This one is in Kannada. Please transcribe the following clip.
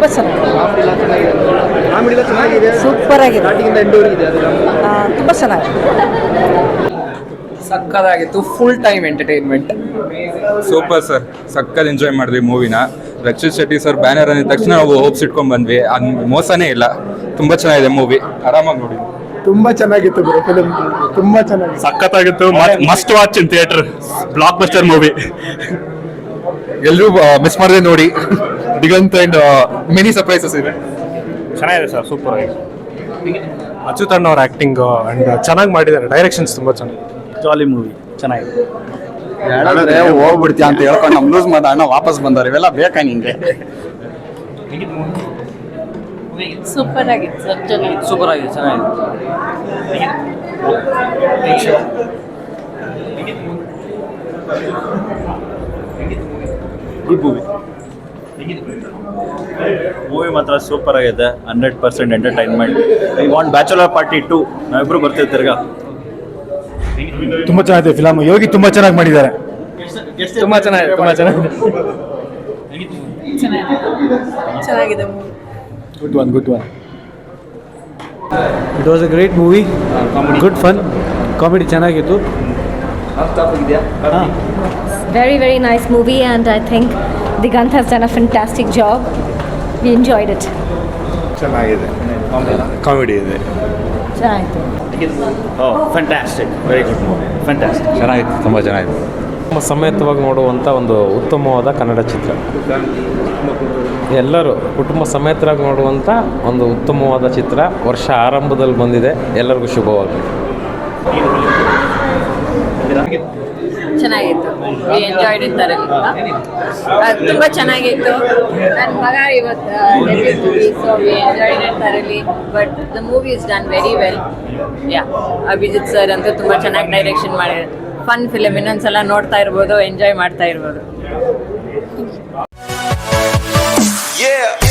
ತುಂಬ ಚೆನ್ನಾಗಿದೆ, ಕಾಮಿಡಿ ಎಲ್ಲ ಚೆನ್ನಾಗಿದೆ, ಸೂಪರ್ ಆಗಿದೆ, ಸ್ಟಾರ್ಟಿಂಗ್ ಎಂಡ್ವರೆಗಿದೆ. ತುಂಬ ಚೆನ್ನಾಗಿದೆ, ಸಕ್ಕದಾಗಿತ್ತು. Full time entertainment. Super sir, ಸಕ್ಕತ್ ಎಂಜಾಯ್ ಮಾಡಿದ್ವಿ ಮೂವಿನ. ರಕ್ಷಿತ್ ಶೆಟ್ಟಿ ಸರ್ ಬ್ಯಾನರ್ ಅಂದಿದ ತಕ್ಷಣ ನಾವು ಹೋಪ್ಸ್ ಇಟ್ಕೊಂಡ್ ಬಂದ್ವಿ, ಮೋಸನೇ ಇಲ್ಲ. ತುಂಬಾ ಚೆನ್ನಾಗಿದೆ ಮೂವಿ, ಆರಾಮಾಗಿ ನೋಡಿ. ತುಂಬಾ ಚೆನ್ನಾಗಿತ್ತು ಬ್ರೋ ಫಿಲ್ಮ್, ತುಂಬಾ ಚೆನ್ನಾಗಿ ಸಖತ್ತಾಗಿತ್ತು. Must watch in theatre, blockbuster movie. ಎಲ್ಲರೂ ಮಿಸ್ ಮಾಡದೆ ನೋಡಿ. ದಿಗಂತ್ ಅಂಡ್ ಮೆನಿ ಸರ್ಪ್ರೈಸಸ್ ಇದೆ. ಚೆನ್ನಾಗಿದೆ ಸರ್, ಸೂಪರ್ ಆಗಿದೆ. ಅಚ್ಯುತಣ್ಣ ಅವ್ರ ಆಕ್ಟಿಂಗ್ ಅಂಡ್ ಚೆನ್ನಾಗಿ ಮಾಡಿದ್ದಾರೆ. ಡೈರೆಕ್ಷನ್ಸ್ ತುಂಬಾ ಚೆನ್ನಾಗಿದೆ. ಜಾಲಿ ಮೂವಿ, ಚೆನ್ನಾಗಿದೆ. ಹೇಳಿದ್ರೆ ಹೋಗ್ಬಿಡ್ತೀಯ ಅಂತ ಹೇಳ್ಕೊಂಡು ನಮ್ ಲೂಸ್ ಮಾಡ ಅಣ್ಣ ವಾಪಸ್ ಬಂದವ್ರು. ಇವೆಲ್ಲ ಬೇಕಾ ನಿಂಗೆ? ಸೂಪರ್ ಆಗಿತ್ತು ಸರ್, ಚೆನ್ನಾಗಿದೆ, ಸೂಪರ್ ಆಗಿದೆ, ಚೆನ್ನಾಗಿದೆ. Good movie. ಮೂವಿ ಮಾತ್ರ ಸೂಪರ್ ಆಗಿದೆ. 100% entertainment. I want bachelor party 2. ನಾವಿಬ್ರು ಬರ್ತೀವಿ ತಿರ್ಗಾ. ತುಂಬಾ ಚೆನ್ನಾಗಿದೆ ಫಿಲಮ್. ಯೋಗಿ ತುಂಬಾ ಚೆನ್ನಾಗಿ ಮಾಡಿದ್ದಾರೆ. ತುಂಬಾ ಚೆನ್ನಾಗಿದೆ, ತುಂಬಾ ಚೆನ್ನಾಗಿದೆ. ಚೆನ್ನಾಗಿದೆ. Good one, good one. It was a great movie, good fun, comedy ಚೆನ್ನಾಗಿತ್ತು. Very, very nice movie, and I think Digant has done a fantastic job. We enjoyed it. ಚೆನ್ನಾಗಿದೆ, ಕಾಮಿಡಿ ಇದೆ. Fantastic, very good movie, fantastic. ಚೆನ್ನಾಗಿತ್ತು, ತುಂಬಾ ಚೆನ್ನಾಗಿತ್ತು. ಸಮೇತವಾಗಿ ನೋಡುವಂಥ ಒಂದು ಉತ್ತಮವಾದ ಕನ್ನಡ ಚಿತ್ರ. ಎಲ್ಲರೂ ಕುಟುಂಬ ಸಮೇತರಾಗಿ ನೋಡುವಂಥ ಒಂದು ಉತ್ತಮವಾದ ಚಿತ್ರ. ವರ್ಷ ಆರಂಭದಲ್ಲಿ ಬಂದಿದೆ. ಎಲ್ಲರಿಗೂ ಶುಭವಾಗಲಿ. ಚೆನ್ನಾಗಿತ್ತು, ವಿ ಎಂಜಾಯ್ಡ್ ಇಟ್ ಥರಲಿ. ತುಂಬ ಚೆನ್ನಾಗಿತ್ತು. ನನ್ನ ಮಗ ಇವತ್ತು movie, so we enjoyed it thoroughly. But the movie is done very well. Yeah, Abhijit sir ಅಂತೂ ತುಂಬ ಚೆನ್ನಾಗಿ ಡೈರೆಕ್ಷನ್ ಮಾಡಿದ್ದಾರೆ. ಫನ್ ಫಿಲಮ್, ಇನ್ನೊಂದ್ಸಲ ನೋಡ್ತಾ ಇರ್ಬೋದು, ಎಂಜಾಯ್ ಮಾಡ್ತಾ ಇರ್ಬೋದು. Yeah.